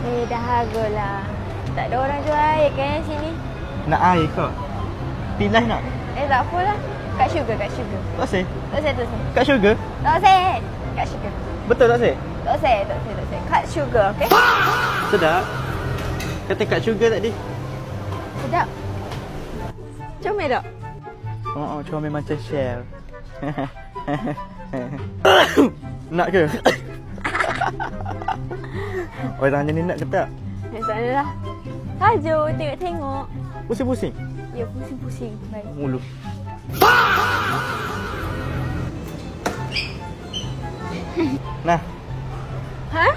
Dah hargalah. Tak ada orang jual air kan sini. Nak air kau? Pilas nak? Tak apalah. Kat Sugar. Tak say? Tak say. Kat Sugar? Tak say. Kat Sugar. Betul tak say? Tak say. Kat Sugar, okey? Sedap. Kata kat Sugar tadi. Sedap. Comel tak? Oh, comel macam Shell. Nak ke? Orang macam ni nak ke tak? Tak adalah. Tajuk, tengok-tengok. Pusing-pusing? Ya, pusing-pusing. Baik. Mulu. Nah. Ha?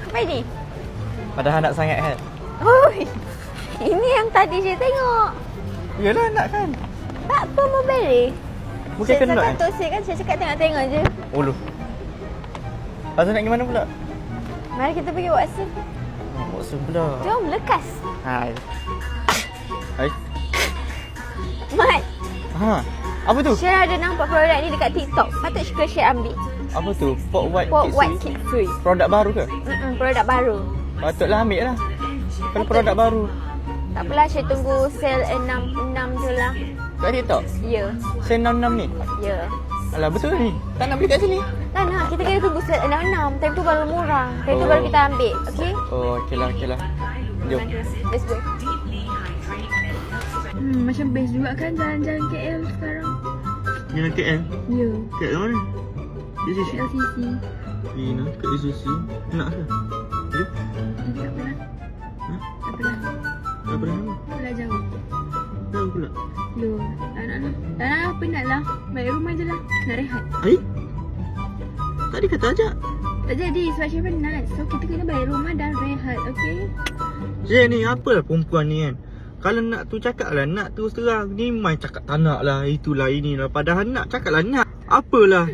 Apa ini? Padahal nak sangat kan? Oi. Ini yang tadi saya tengok. Yalah nak kan? Tak apa, mau beli. Bukan Saya kena cakap kan? tosik kan, saya cakap tengok-tengok je. Mulu. Pasal nak pergi mana pula? Mari kita pergi Watson. Maksud pula. Jom, lekas. Hai. Hai. Mat, Ha. Apa tu? Syah ada nampak produk ni dekat TikTok. Patut Syah ambil. Apa tu? Pork white Pork cake white sui. cake sui. Produk baru ke? Produk baru. Patutlah ambil lah. Kalau produk baru. Tak apalah, saya tunggu sale 6 je lah. Kat TikTok? Ya. Sen 66 ni? Ya. Alah betul ni. Tak nak beli kat sini. Tak nak, kita kena tunggu sale 66. Time tu baru murah. Time tu baru kita ambil. Okay? Oh, okeylah. Jom. Let's go. Macam best juga kan jalan-jalan KL sekarang. Jalan KL? Ya, Kat mana? JCC? LCC. Ina, kat JCC. Nak ke? Ya? Tak apalah. Ha? Tak apalah. Tak apa dah. Pula jauh. Tahu pula. Loh, tak nak lah. Tak nak lah, penat lah. Balik rumah je lah. Nak rehat. Ai? Tadi kata ajak. Tak jadi sebab saya penat. So kita kena balik rumah dan rehat, okay? Zee ni apalah perempuan ni kan. Kalau nak tu cakap lah, nak terus terang. Ni main cakap tak nak lah, itulah inilah. Padahal nak cakap lah nak. Apalah.